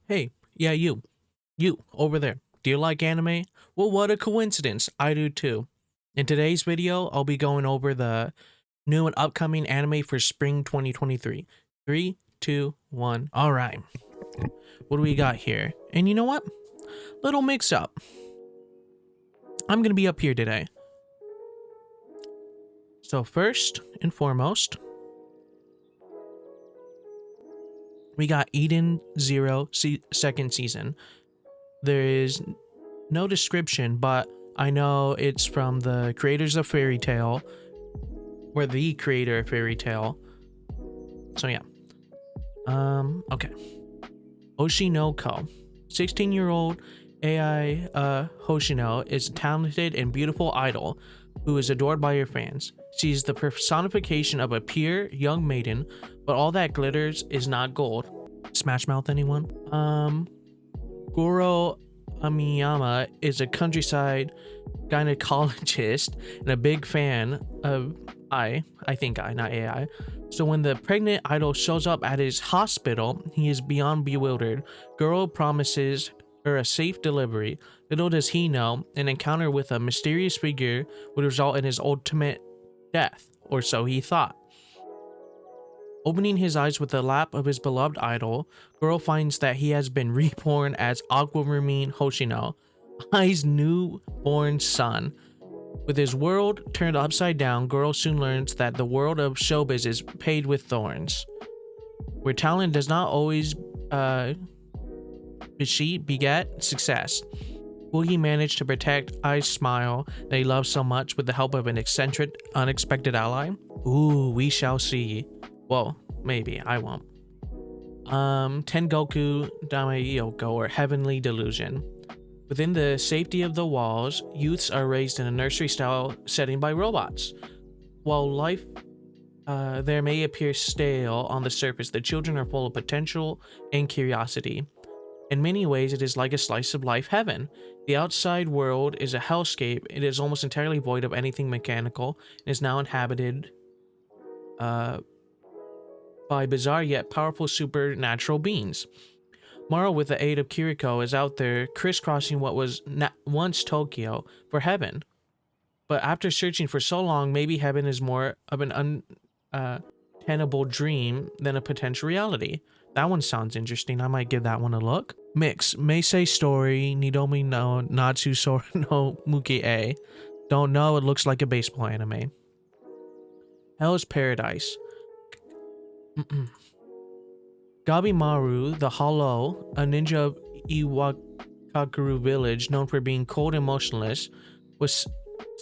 Hey, yeah, you over there. Do you like anime? Well, what a coincidence. I do too. In today's video, I'll be going over the new and upcoming anime for spring 2023. Three, two, one. All right. What do we got here? And you know what? Little mix up. I'm going to be up here today. So first and foremost, we got Eden Zero second season. There is no description, but I know it's from the creators of Fairy Tail, or the creator of Fairy Tail. So yeah. Okay. Oshinoko. 16-year-old AI Hoshino is a talented and beautiful idol who is adored by her fans. She is the personification of a pure young maiden, but all that glitters is not gold. Smash Mouth, anyone? Goro Amiyama is a countryside gynecologist and a big fan of I think I, not AI. So when the pregnant idol shows up at his hospital, he is beyond bewildered. Goro promises her a safe delivery. Little does he know, an encounter with a mysterious figure would result in his ultimate death, or so he thought. Opening his eyes with the lap of his beloved idol, Goro finds that he has been reborn as Aquamarine Hoshino, Ai's newborn son. With his world turned upside down, Goro soon learns that the world of showbiz is paved with thorns, where talent does not always beget success. Will he manage to protect Ai's smile that he loves so much with the help of an eccentric, unexpected ally? Ooh, we shall see. Well, maybe, I won't. Tengoku Damayoko, or Heavenly Delusion. Within the safety of the walls, youths are raised in a nursery-style setting by robots. While life there may appear stale on the surface, the children are full of potential and curiosity. In many ways, it is like a slice of life heaven. The outside world is a hellscape. It is almost entirely void of anything mechanical and is now inhabited by bizarre yet powerful supernatural beings. Maro, with the aid of Kiriko, is out there crisscrossing what was once Tokyo for heaven. But after searching for so long, maybe heaven is more of an untenable dream than a potential reality. That one sounds interesting. I might give that one a look. Mix. Meisei Story, Nidomi no Natsu Sora no Muki-e. Don't know, it looks like a baseball anime. Hell's Paradise. Gabimaru, the Hollow, a ninja of Iwakakuru village known for being cold and motionless, was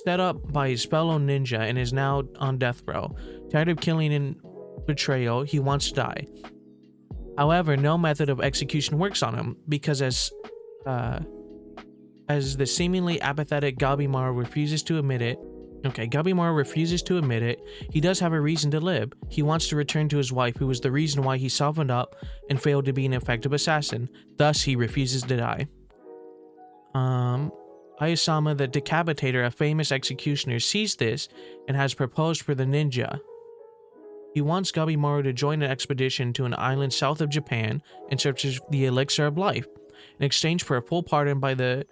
set up by his fellow ninja and is now on death row. Tired of killing and betrayal, he wants to die. However, no method of execution works on him, because as the seemingly apathetic Gabimaru refuses to admit it, he does have a reason to live. He wants to return to his wife, who was the reason why he softened up and failed to be an effective assassin. Thus, he refuses to die. Ayasama the Decapitator, a famous executioner, sees this and has proposed for the ninja. He wants Gabimaru to join an expedition to an island south of Japan in search of the elixir of life, in exchange for a full pardon by the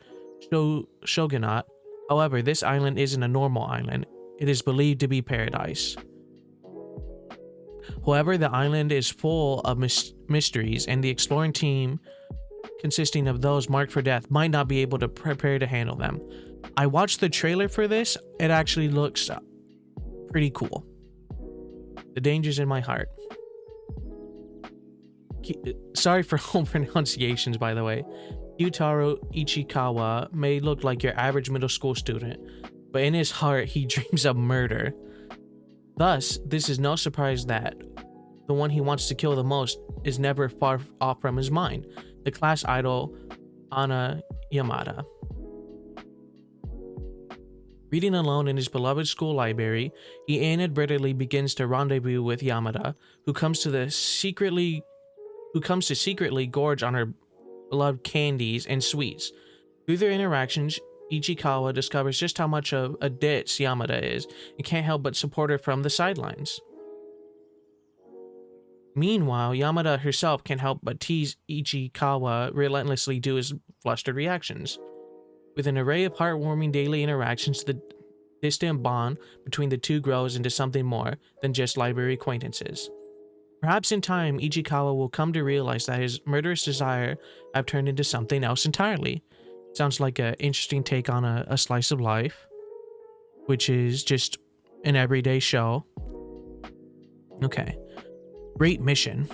shogunate. However, this island isn't a normal island. It is believed to be paradise. However, the island is full of mysteries, and the exploring team, consisting of those marked for death, might not be able to prepare to handle them. I watched the trailer for this. It actually looks pretty cool. The danger's in my heart. Sorry for all pronunciations, by the way. Yutaro Ichikawa may look like your average middle school student, but in his heart, he dreams of murder. Thus, this is no surprise that the one he wants to kill the most is never far off from his mind, the class idol Ana Yamada. Reading alone in his beloved school library, he inadvertently begins to rendezvous with Yamada, who comes to secretly gorge on her beloved candies and sweets. Through their interactions, Ichikawa discovers just how much of a ditz Yamada is and can't help but support her from the sidelines. Meanwhile, Yamada herself can't help but tease Ichikawa relentlessly due to his flustered reactions. With an array of heartwarming daily interactions, the distant bond between the two grows into something more than just library acquaintances. Perhaps in time, Ichikawa will come to realize that his murderous desire have turned into something else entirely. Sounds like an interesting take on a slice of life, which is just an everyday show. Okay. Great Mission.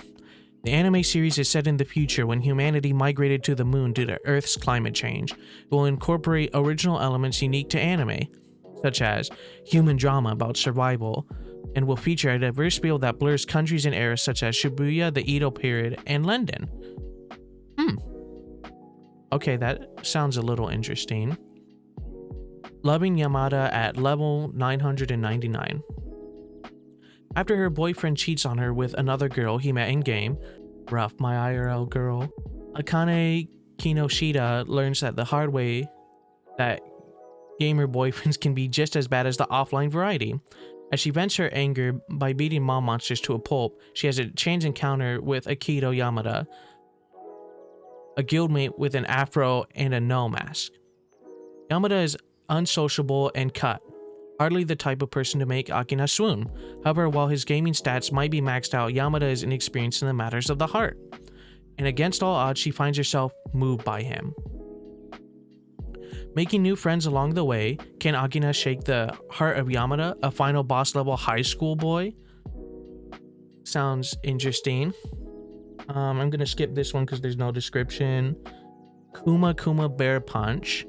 The anime series is set in the future when humanity migrated to the moon due to Earth's climate change. It will incorporate original elements unique to anime, such as human drama about survival, and will feature a diverse field that blurs countries and eras such as Shibuya, the Edo period, and London. Okay, that sounds a little interesting. Loving Yamada at level 999. After her boyfriend cheats on her with another girl he met in-game, rough my IRL girl, Akane Kinoshita learns that the hard way that gamer boyfriends can be just as bad as the offline variety. As she vents her anger by beating mom monsters to a pulp, she has a chance encounter with Akito Yamada, a guildmate with an afro and a no mask. Yamada is unsociable and cut, hardly the type of person to make Akina swoon. However, while his gaming stats might be maxed out, Yamada is inexperienced in the matters of the heart. And against all odds, she finds herself moved by him. Making new friends along the way, can Akina shake the heart of Yamada, a final boss level high school boy? Sounds interesting. I'm gonna skip this one because there's no description. Kuma Kuma Bear Punch.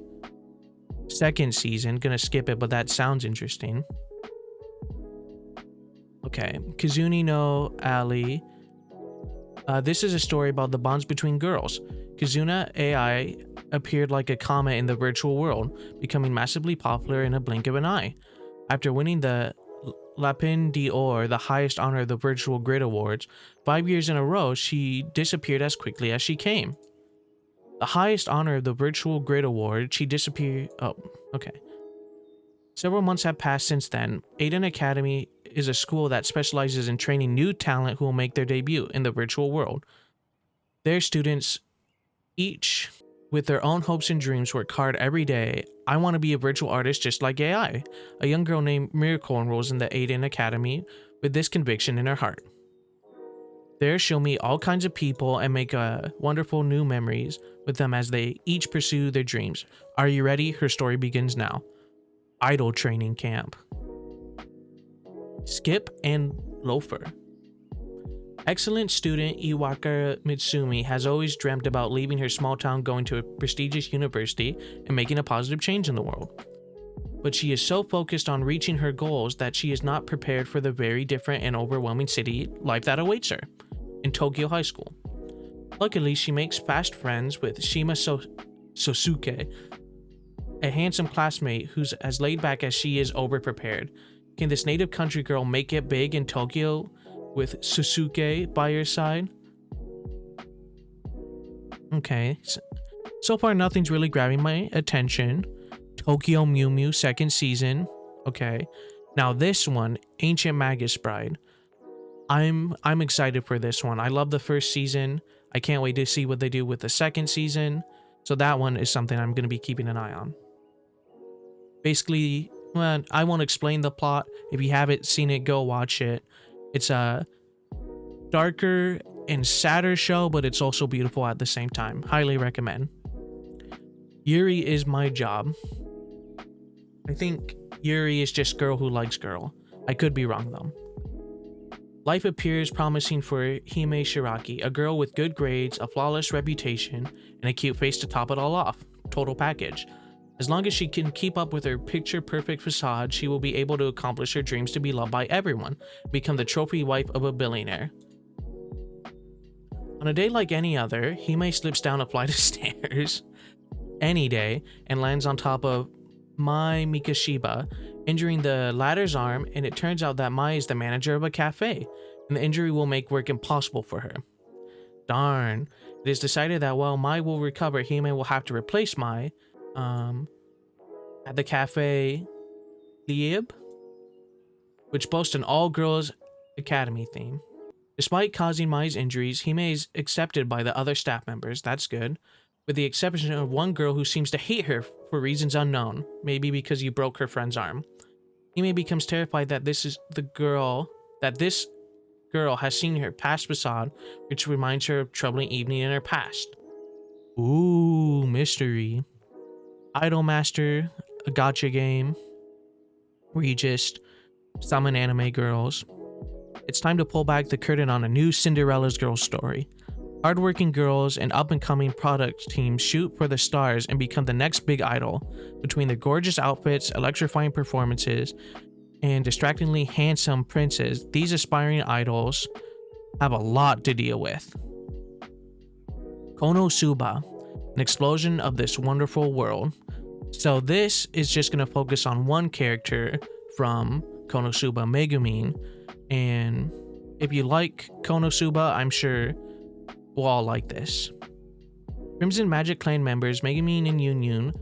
Second season, gonna skip it, but that sounds interesting. Okay, Kizuni no Ali. This is a story about the bonds between girls. Kizuna AI appeared like a comet in the virtual world, becoming massively popular in a blink of an eye. After winning the Lapin d'Or, the highest honor of the Virtual Grid Awards, 5 years in a row, she disappeared as quickly as she came. The highest honor of the Virtual Grid Award, she disappeared. Oh, okay. Several months have passed since then. Aiden Academy is a school that specializes in training new talent who will make their debut in the virtual world. Their students, each with their own hopes and dreams, work hard every day. I want to be a virtual artist just like AI. A young girl named Miracle enrolls in the Aiden Academy with this conviction in her heart. There she'll meet all kinds of people and make wonderful new memories with them as they each pursue their dreams. Are you ready? Her story begins now. Idol Training Camp. Skip and Loafer. Excellent student Iwaka Mitsumi has always dreamt about leaving her small town, going to a prestigious university, and making a positive change in the world. But she is so focused on reaching her goals that she is not prepared for the very different and overwhelming city life that awaits her in Tokyo High School. Luckily, she makes fast friends with Shima Sosuke, a handsome classmate who's as laid back as she is overprepared. Can this native country girl make it big in Tokyo with Sosuke by her side? Okay, so far nothing's really grabbing my attention. Tokyo Mew Mew second season. Okay, now this one, Ancient Magus Bride. I'm excited for this one. I love the first season. I can't wait to see what they do with the second season. So that one is something I'm going to be keeping an eye on. Basically, well, I won't explain the plot. If you haven't seen it, go watch it. It's a darker and sadder show, but it's also beautiful at the same time. Highly recommend. Yuri Is My Job. I think Yuri is just girl who likes girl. I could be wrong though. Life appears promising for Hime Shiraki, a girl with good grades, a flawless reputation, and a cute face to top it all off. Total package. As long as she can keep up with her picture-perfect facade, she will be able to accomplish her dreams to be loved by everyone, become the trophy wife of a billionaire. On a day like any other, Hime slips down a flight of stairs any day and lands on top of Mai Mikashiba, injuring the latter's arm, and it turns out that Mai is the manager of a cafe, and the injury will make work impossible for her. Darn. It is decided that while Mai will recover, Hime will have to replace Mai at the cafe Lieb, which boasts an all-girls academy theme. Despite causing Mai's injuries, Hime is accepted by the other staff members. That's good. With the exception of one girl who seems to hate her for reasons unknown, maybe because you broke her friend's arm. Hime becomes terrified that this girl has seen her past facade, which reminds her of troubling evening in her past. Ooh, mystery. Idol Master, a gacha game where you just summon anime girls. It's time to pull back the curtain on a new Cinderella's girl story. Hardworking girls and up-and-coming product teams shoot for the stars and become the next big idol. Between their gorgeous outfits, electrifying performances, and distractingly handsome princes, these aspiring idols have a lot to deal with. Konosuba, an explosion of this wonderful world. So this is just going to focus on one character from Konosuba, Megumin, and if you like Konosuba, I'm sure we'll all like this. Crimson Magic Clan members Megumin and Yunyun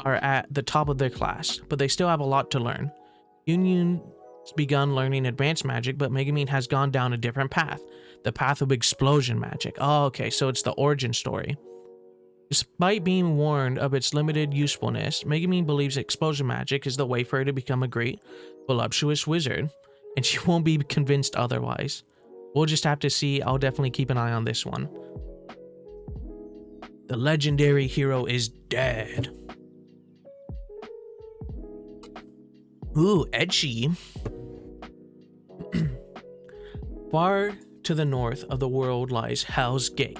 are at the top of their class, but they still have a lot to learn. Yunyun's begun learning advanced magic, but Megumin has gone down a different path, the path of explosion magic. Oh, okay, so it's the origin story. Despite being warned of its limited usefulness, Megumin believes explosion magic is the way for her to become a great, voluptuous wizard, and she won't be convinced otherwise. We'll just have to see. I'll definitely keep an eye on this one. The legendary hero is dead. Ooh, edgy. Far to the north of the world lies Hell's Gate,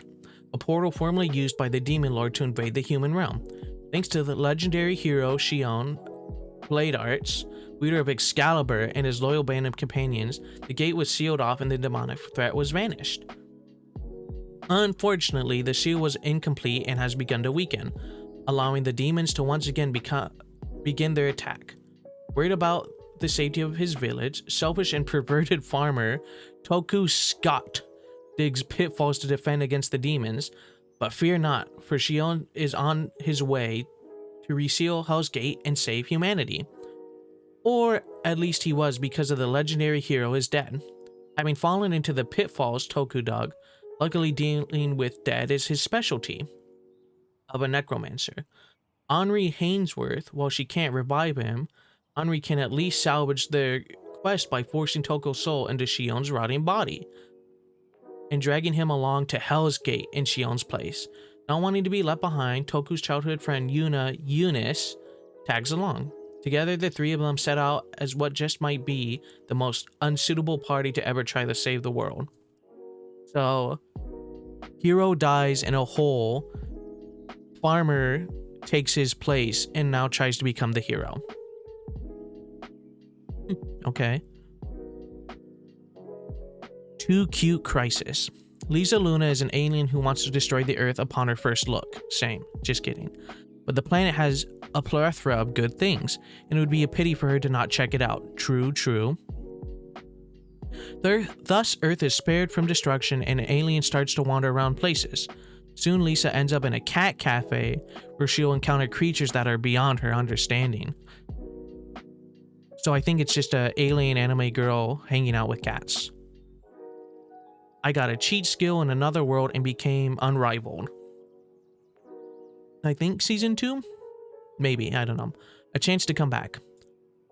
a portal formerly used by the Demon Lord to invade the human realm. Thanks to the legendary hero Shion Blade Arts, leader of Excalibur, and his loyal band of companions, the gate was sealed off and the demonic threat was vanished. Unfortunately, the seal was incomplete and has begun to weaken, allowing the demons to once again begin their attack. Worried about the safety of his village, selfish and perverted farmer Toku Scott digs pitfalls to defend against the demons, but fear not, for Shion is on his way to reseal Hell's Gate and save humanity. Or at least he was, because of the legendary hero is dead. Having fallen into the pitfalls Toku dug, luckily dealing with dead is his specialty of a necromancer. Henri Hainsworth, while she can't revive him, Henri can at least salvage their quest by forcing Toku's soul into Shion's rotting body and dragging him along to Hell's Gate in Shion's place. Not wanting to be left behind, Toku's childhood friend Eunice tags along. Together, the three of them set out as what just might be the most unsuitable party to ever try to save the world. So, hero dies in a hole, farmer takes his place and now tries to become the hero. Okay. Too Cute Crisis. Lisa Luna is an alien who wants to destroy the Earth upon her first look. Same, just kidding. But the planet has a plethora of good things, and it would be a pity for her to not check it out. True, true. Thus, Earth is spared from destruction, and an alien starts to wander around places. Soon, Lisa ends up in a cat cafe, where she'll encounter creatures that are beyond her understanding. So I think it's just an alien anime girl hanging out with cats. I got a cheat skill in another world and became unrivaled. I think season 2? Maybe, I don't know. A chance to come back.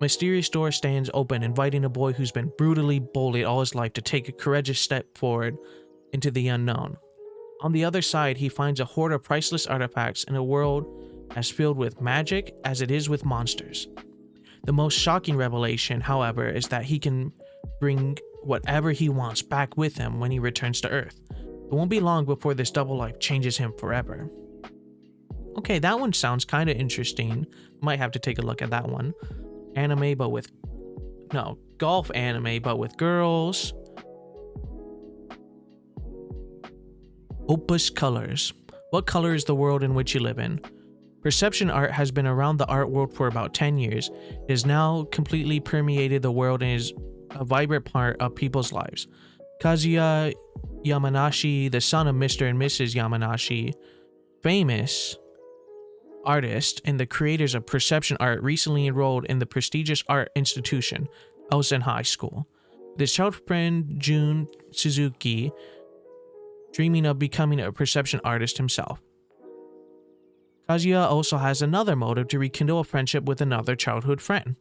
Mysterious door stands open, inviting a boy who's been brutally bullied all his life to take a courageous step forward into the unknown. On the other side, he finds a hoard of priceless artifacts in a world as filled with magic as it is with monsters. The most shocking revelation, however, is that he can bring whatever he wants back with him when he returns to Earth. It won't be long before this double life changes him forever. Okay, that one sounds kind of interesting. Might have to take a look at that one. Anime, but with... No, golf anime, but with girls. Opus Colors. What color is the world in which you live in? Perception art has been around the art world for about 10 years. It has now completely permeated the world and is a vibrant part of people's lives. Kazuya Yamanashi, the son of Mr. and Mrs. Yamanashi, famous artist and the creators of perception art, recently enrolled in the prestigious art institution, Elsen High School. This childhood friend, Jun Suzuki, dreaming of becoming a perception artist himself. Kazuya also has another motive to rekindle a friendship with another childhood friend,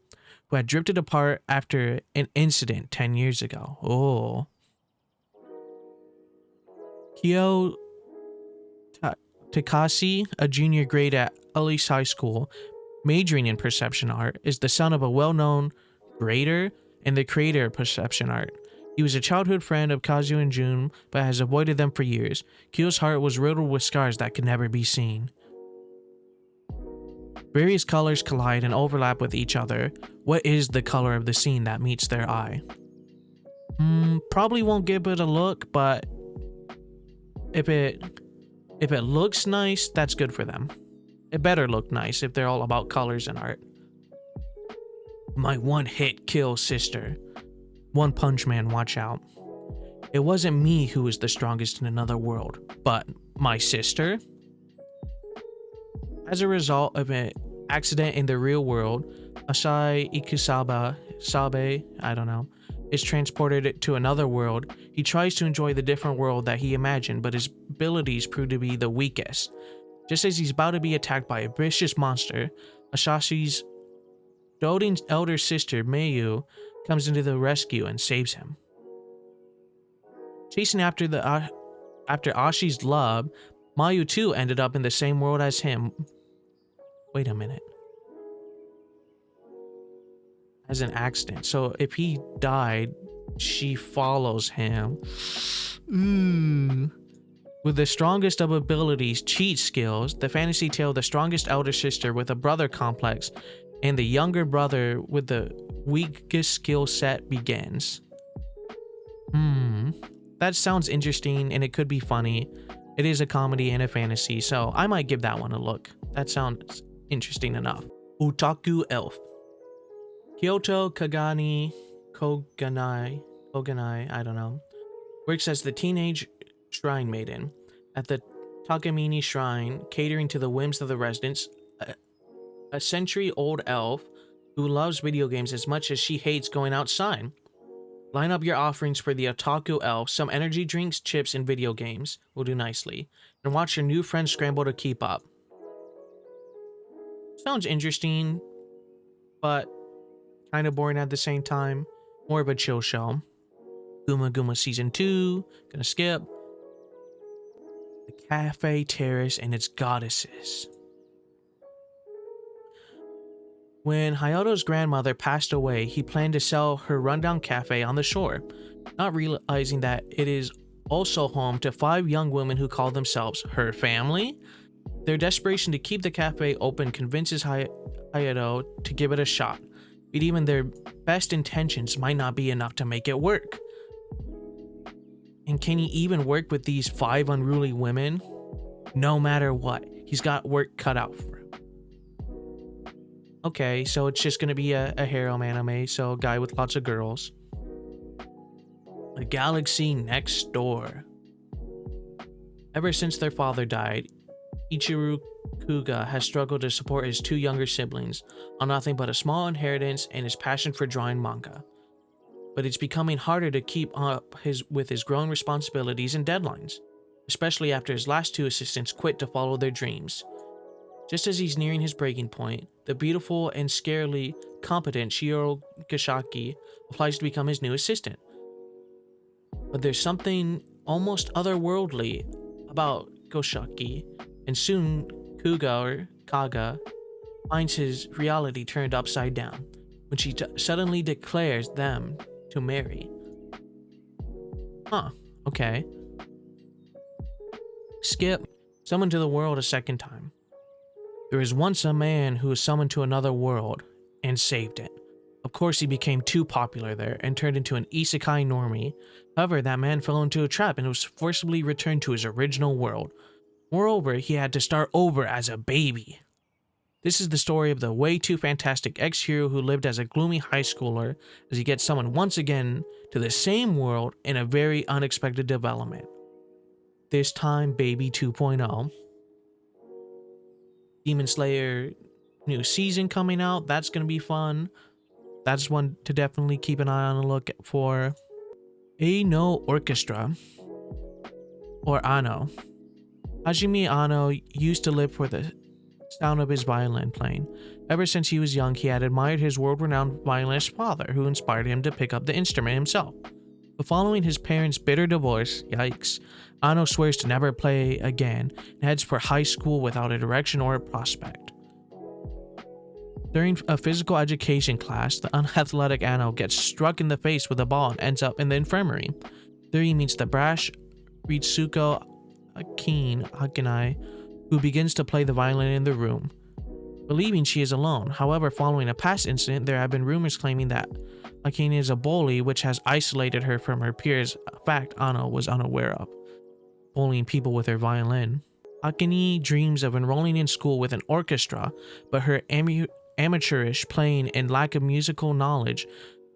who had drifted apart after an incident 10 years ago. Oh. Kyo Takasi, a junior grade at Elise High School, majoring in perception art, is the son of a well-known grader and the creator of perception art. He was a childhood friend of Kazuya and Jun, but has avoided them for years. Kyo's heart was riddled with scars that could never be seen. Various colors collide and overlap with each other. What is the color of the scene that meets their eye? Probably won't give it a look, but if it looks nice, that's good for them. It better look nice if they're all about colors and art. My one-hit kill sister. One Punch Man, watch out. It wasn't me who was the strongest in another world, but my sister? As a result of an accident in the real world, Asai Sabe, I don't know, is transported to another world. He tries to enjoy the different world that he imagined, but his abilities prove to be the weakest. Just as he's about to be attacked by a vicious monster, Asashi's doting elder sister, Mayu, comes into the rescue and saves him. Chasing after Ashi's love, Mayu too ended up in the same world as him. Wait a minute. As an accident. So if he died, she follows him. With the strongest of abilities, cheat skills, the fantasy tale, the strongest elder sister with a brother complex, and the younger brother with the weakest skill set begins. That sounds interesting and it could be funny. It is a comedy and a fantasy, so I might give that one a look. That sounds interesting enough. Otaku Elf. Kyoto Koganai, I don't know, works as the teenage shrine maiden at the Takamine Shrine, catering to the whims of the residents. A century-old elf who loves video games as much as she hates going outside. Line up your offerings for the Otaku Elf. Some energy drinks, chips, and video games will do nicely. And watch your new friends scramble to keep up. Sounds interesting, but kind of boring at the same time. More of a chill show. Guma Guma Season 2. Gonna skip. The Cafe Terrace and its goddesses. When Hayato's grandmother passed away, he planned to sell her rundown cafe on the shore, not realizing that it is also home to 5 young women who call themselves her family. Their desperation to keep the cafe open convinces Hayato to give it a shot, but even their best intentions might not be enough to make it work. And can he even work with these 5 unruly women? No matter what, he's got work cut out for him. Okay, so it's just gonna be a harem anime, so a guy with lots of girls. The Galaxy Next Door. Ever since their father died, Ichiro Kuga has struggled to support his 2 younger siblings on nothing but a small inheritance and his passion for drawing manga. But it's becoming harder to keep up with his growing responsibilities and deadlines, especially after his last 2 assistants quit to follow their dreams. Just as he's nearing his breaking point, the beautiful and scarily competent Shiro Gashaki applies to become his new assistant. But there's something almost otherworldly about Goshaki, and soon Kuga or Kaga finds his reality turned upside down when she suddenly declares them to marry. Huh, okay. Skip, summoned to the world a second time. There was once a man who was summoned to another world and saved it. Of course, he became too popular there and turned into an isekai normie. However, that man fell into a trap and was forcibly returned to his original world. Moreover, he had to start over as a baby. This is the story of the way too fantastic ex-hero who lived as a gloomy high schooler as he gets summoned once again to the same world in a very unexpected development. This time, Baby 2.0. Demon Slayer new season coming out. That's going to be fun. That's one to definitely keep an eye on and look for. Ano Orchestra, or Ano. Hajime Ano used to live for the sound of his violin playing. Ever since he was young, he had admired his world-renowned violinist father, who inspired him to pick up the instrument himself. But following his parents' bitter divorce, yikes, Ano swears to never play again and heads for high school without a direction or a prospect. During a physical education class, the unathletic Ano gets struck in the face with a ball and ends up in the infirmary. There he meets the brash Ritsuko Hakanai, who begins to play the violin in the room, believing she is alone. However, following a past incident, there have been rumors claiming that Akane is a bully, which has isolated her from her peers, a fact Ano was unaware of, bullying people with her violin. Akane dreams of enrolling in school with an orchestra, but her amateurish playing and lack of musical knowledge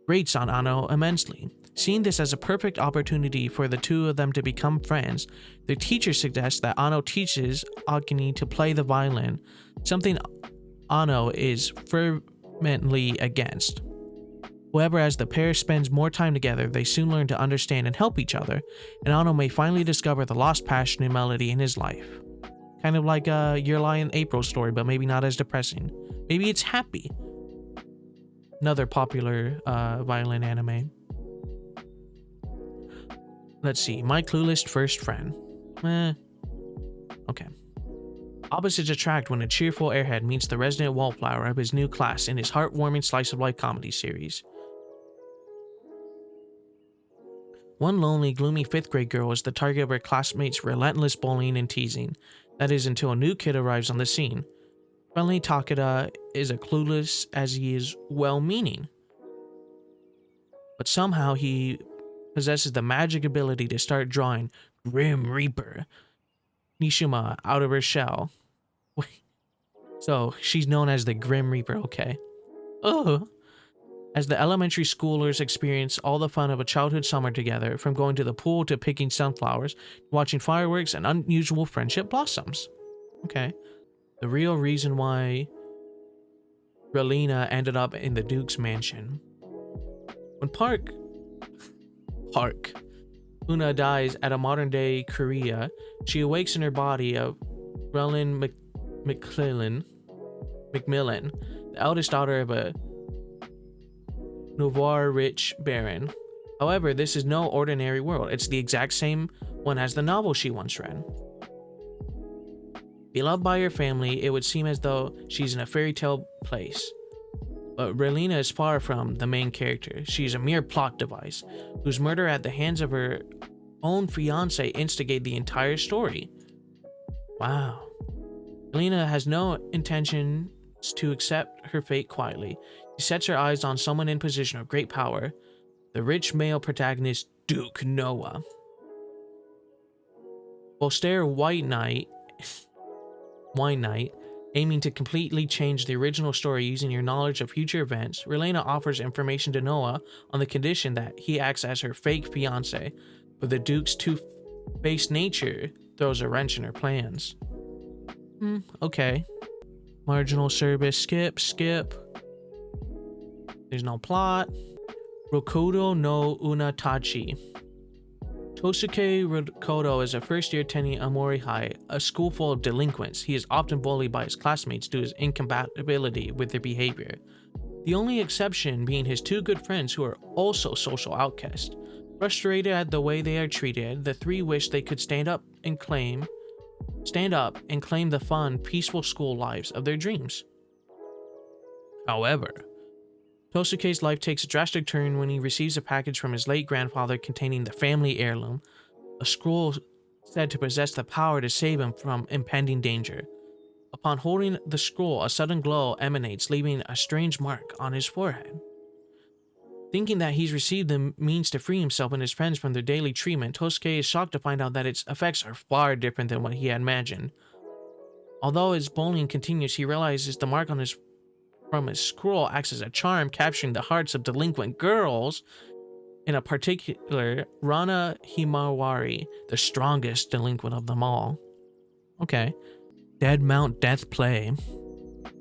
grates on Ano immensely. Seeing this as a perfect opportunity for the two of them to become friends, their teacher suggests that Ano teaches Akane to play the violin, something Ano is fervently against. However, as the pair spends more time together, they soon learn to understand and help each other, and Ano may finally discover the lost passion and melody in his life. Kind of like Your Lie in April story, but maybe not as depressing. Maybe it's happy. Another popular violin anime. Let's see. My Clueless First Friend. Okay. Opposites attract when a cheerful airhead meets the resident wallflower of his new class in his heartwarming slice of life comedy series. One lonely, gloomy 5th grade girl is the target of her classmates' relentless bullying and teasing. That is until a new kid arrives on the scene. Friendly Takeda is as clueless as he is well-meaning, but somehow he possesses the magic ability to start drawing Grim Reaper Nishima out of her shell. So she's known as the Grim Reaper, okay. Ugh. As the elementary schoolers experience all the fun of a childhood summer together, from going to the pool to picking sunflowers, watching fireworks and unusual friendship blossoms. Okay. The real reason why Relina ended up in the Duke's mansion. When Una dies at a modern-day Korea, she awakes in her body of Relin Macmillan, the eldest daughter of a Noir rich baron. However, this is no ordinary world. It's the exact same one as the novel she once read. Beloved by her family, it would seem as though she's in a fairy tale place. But Relina is far from the main character. She is a mere plot device, whose murder at the hands of her own fiancé instigate the entire story. Wow. Relina has no intentions to accept her fate quietly. She sets her eyes on someone in position of great power, the rich male protagonist Duke Noah. Bolster White Knight, aiming to completely change the original story using your knowledge of future events, Relena offers information to Noah on the condition that he acts as her fake fiancé, but the Duke's two-faced nature throws a wrench in her plans. Okay. Marginal service, skip. There's no plot. Rokodo no Unatachi. Tosuke Rokodo is a first-year attending Amori High, a school full of delinquents. He is often bullied by his classmates due to his incompatibility with their behavior. The only exception being his two good friends who are also social outcasts. Frustrated at the way they are treated, the three wish they could stand up and claim the fun, peaceful school lives of their dreams. However, Tosuke's life takes a drastic turn when he receives a package from his late grandfather containing the family heirloom, a scroll said to possess the power to save him from impending danger. Upon holding the scroll, a sudden glow emanates, leaving a strange mark on his forehead. Thinking that he's received the means to free himself and his friends from their daily treatment, Tosuke is shocked to find out that its effects are far different than what he had imagined. Although his bullying continues, he realizes the mark on from his scroll acts as a charm, capturing the hearts of delinquent girls, in a particular Rana Himawari, the strongest delinquent of them all. Okay. Dead Mount Death Play.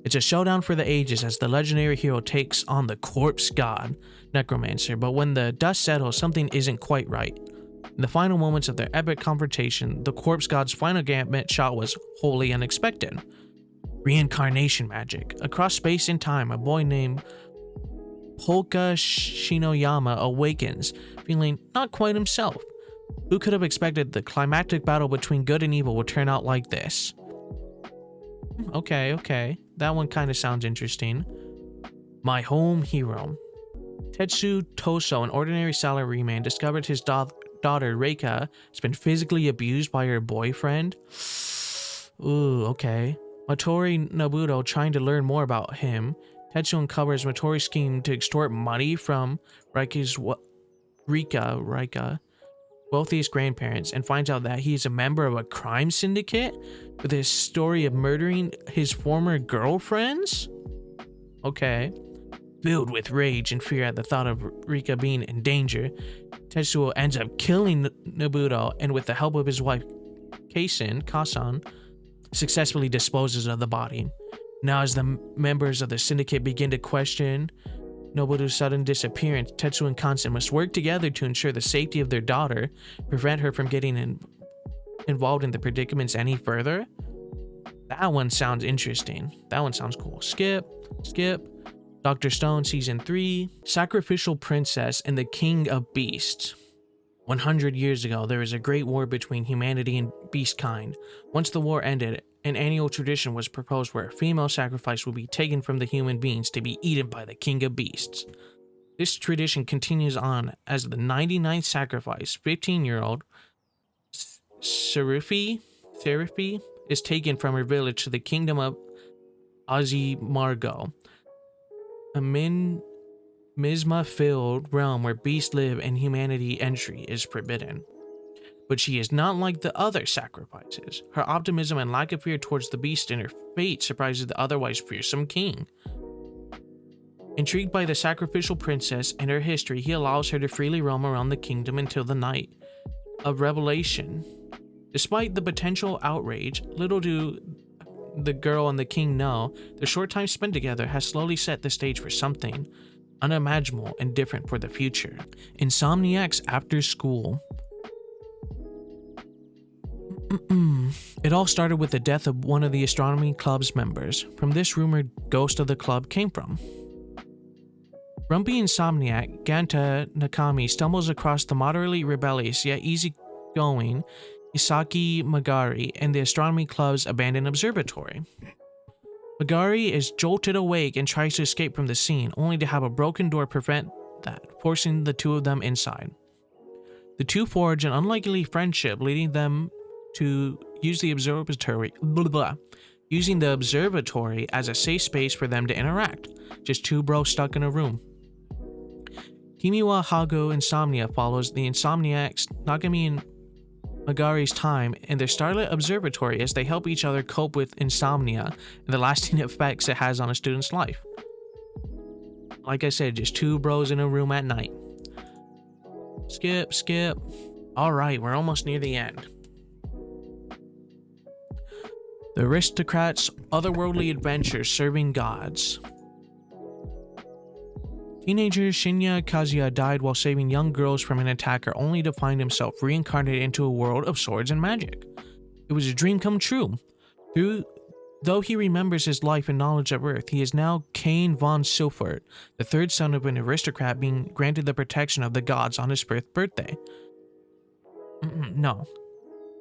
It's a showdown for the ages as the legendary hero takes on the corpse god, Necromancer, but when the dust settles, something isn't quite right. In the final moments of their epic confrontation, the corpse god's final gambit shot was wholly unexpected. Reincarnation magic. Across space and time, a boy named Polka Shinoyama awakens, feeling not quite himself. Who could have expected the climactic battle between good and evil would turn out like this? Okay. That one kind of sounds interesting. My home hero. Tetsu Toso, an ordinary salaryman, discovered his daughter Reika has been physically abused by her boyfriend. Ooh, okay. Matori Nobuto, trying to learn more about him, Tetsu uncovers Matori's scheme to extort money from Rika's wealthiest grandparents and finds out that he is a member of a crime syndicate with his story of murdering his former girlfriends? Okay. Filled with rage and fear at the thought of Rika being in danger, Tetsuo ends up killing Nobuto and with the help of his wife Kasan, successfully disposes of the body. Now as the members of the syndicate begin to question Nobuto's sudden disappearance, Tetsuo and Kasan must work together to ensure the safety of their daughter, prevent her from getting involved in the predicaments any further. That one sounds interesting. That one sounds cool. Skip. Dr. Stone Season 3, Sacrificial Princess and the King of Beasts. 100 years ago, there was a great war between humanity and beast kind. Once the war ended, an annual tradition was proposed where a female sacrifice would be taken from the human beings to be eaten by the King of Beasts. This tradition continues on as the 99th sacrifice, 15-year-old Seraphi is taken from her village to the kingdom of Azimargo, a miasma-filled realm where beasts live and humanity entry is forbidden. But she is not like the other sacrifices. Her optimism and lack of fear towards the beast and her fate surprises the otherwise fearsome king. Intrigued by the sacrificial princess and her history, he allows her to freely roam around the kingdom until the night of revelation. Despite the potential outrage, little do the girl and the king know the short time spent together has slowly set the stage for something unimaginable and different for the future. Insomniac's After School. It all started with the death of one of the astronomy club's members. From this rumored ghost of the club came from. Grumpy insomniac Ganta Nakami stumbles across the moderately rebellious yet easygoing Isaki Magari and the astronomy club's abandoned observatory. Magari is jolted awake and tries to escape from the scene, only to have a broken door prevent that, forcing the two of them inside. The two forge an unlikely friendship, leading them to use the observatory as a safe space for them to interact. Just two bros stuck in a room. Kimiwa Hago Insomnia follows the insomniacs Nakami and Magari's time in their starlit observatory as they help each other cope with insomnia and the lasting effects it has on a student's life. Like I said, just two bros in a room at night. Skip. Alright, we're almost near the end. The aristocrat's otherworldly adventures serving gods. Teenager Shinya Kazuya died while saving young girls from an attacker, only to find himself reincarnated into a world of swords and magic. It was a dream come true. Though he remembers his life and knowledge at birth, he is now Kane von Silfert, the third son of an aristocrat being granted the protection of the gods on his fifth birthday.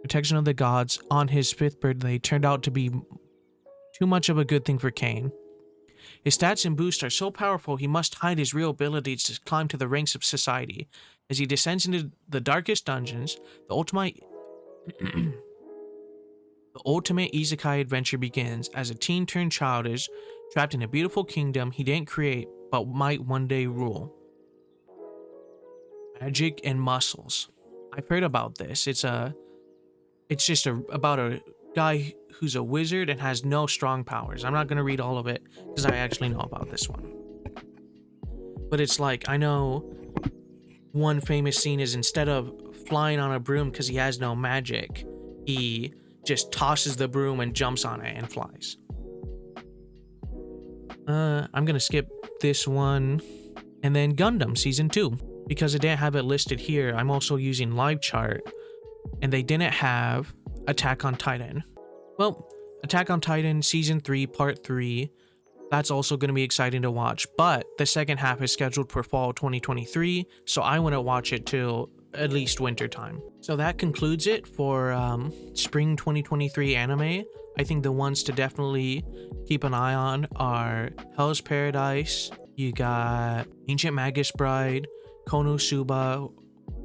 Protection of the gods on his fifth birthday turned out to be too much of a good thing for Kane. His stats and boosts are so powerful he must hide his real abilities to climb to the ranks of society. As he descends into the darkest dungeons, the ultimate isekai adventure begins as a teen turned child is trapped in a beautiful kingdom he didn't create but might one day rule. Magic and muscles. I've heard about this. It's about a guy who's a wizard and has no strong powers. I'm not going to read all of it because I actually know about this one. But it's like, I know one famous scene is instead of flying on a broom because he has no magic, he just tosses the broom and jumps on it and flies. I'm gonna skip this one. And then Gundam Season 2. Because I didn't have it listed here, I'm also using Live Chart. And they didn't have Attack on Titan. Well, Attack on Titan Season 3 Part 3. That's also going to be exciting to watch. But the second half is scheduled for fall 2023. So I want to watch it till at least winter time. So that concludes it for spring 2023 anime. I think the ones to definitely keep an eye on are Hell's Paradise. You got Ancient Magus Bride, Konosuba,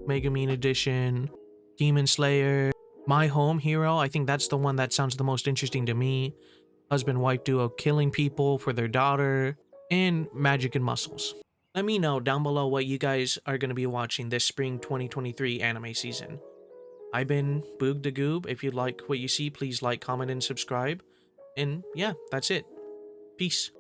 Megumin Edition, Demon Slayer, My Home Hero. I think that's the one that sounds the most interesting to me. Husband-wife duo killing people for their daughter, and Magic and Muscles. Let me know down below what you guys are going to be watching this spring 2023 anime season. I've been Boog the Goob. If you like what you see, please like, comment, and subscribe. And yeah, that's it. Peace.